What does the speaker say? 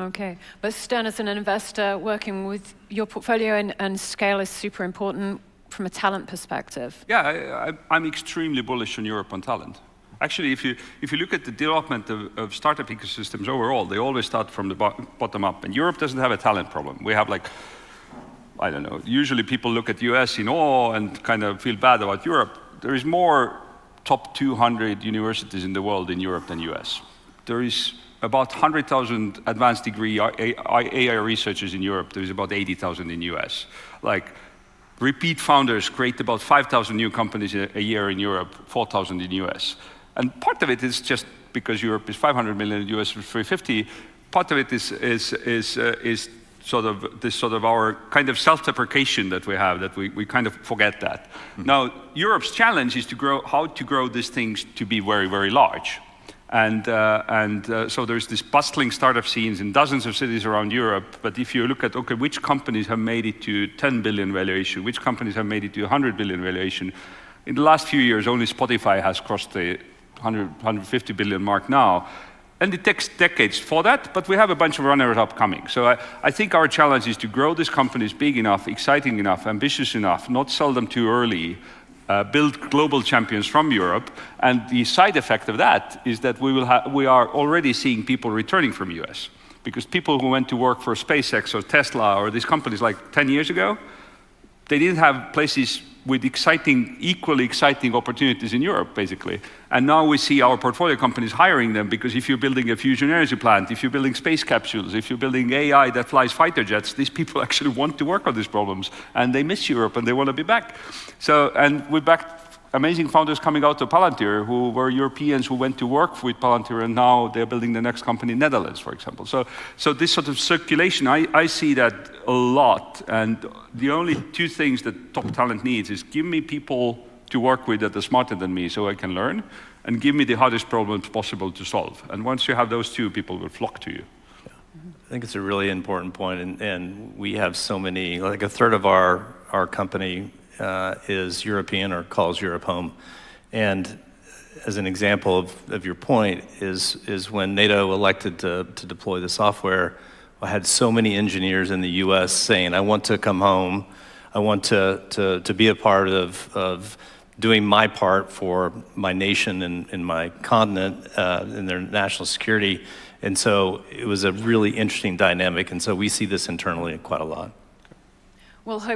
Okay, but Sten, as an investor, working with your portfolio and scale is super important from a talent perspective. Yeah, I'm extremely bullish on Europe on talent. Actually, if you look at the development of startup ecosystems overall, they always start from the bottom up. And Europe doesn't have a talent problem. We have like, I don't know, usually people look at US in awe and kind of feel bad about Europe. There is more top 200 universities in the world in Europe than US. There is about 100,000 advanced degree AI researchers in Europe. There is about 80,000 in US. Like, repeat founders create about 5,000 new companies a year in Europe, 4,000 in US. And part of it is just because Europe is 500 million, US is 350. Part of it is sort of our kind of self-deprecation that we have, that we kind of forget that. Mm-hmm. Now, Europe's challenge is how to grow these things to be very, very large. And so there's this bustling startup scenes in dozens of cities around Europe. But if you look at, okay, which companies have made it to 10 billion valuation, which companies have made it to 100 billion valuation, in the last few years, only Spotify has crossed the 150 billion mark now. And it takes decades for that, but we have a bunch of runners-up coming. So I think our challenge is to grow these companies big enough, exciting enough, ambitious enough, not sell them too early, build global champions from Europe, and the side effect of that is that we are already seeing people returning from US. Because people who went to work for SpaceX or Tesla or these companies like 10 years ago, they didn't have places with equally exciting opportunities in Europe, basically. And now we see our portfolio companies hiring them, because if you're building a fusion energy plant, if you're building space capsules, if you're building AI that flies fighter jets, these people actually want to work on these problems, and they miss Europe and they want to be back. So, and we backed amazing founders coming out of Palantir who were Europeans who went to work with Palantir, and now they're building the next company in Netherlands, for example. So this sort of circulation, I see that a lot, and the only two things that top talent needs is give me people to work with that are smarter than me so I can learn, and give me the hardest problems possible to solve. And once you have those two, people will flock to you. Yeah. I think it's a really important point, and we have so many, like a third of our company is European or calls Europe home. And as an example of your point is when NATO elected to deploy the software, I had so many engineers in the US saying, I want to come home, I want to be a part of doing my part for my nation and my continent and their national security. And so it was a really interesting dynamic, and so we see this internally quite a lot. We'll hope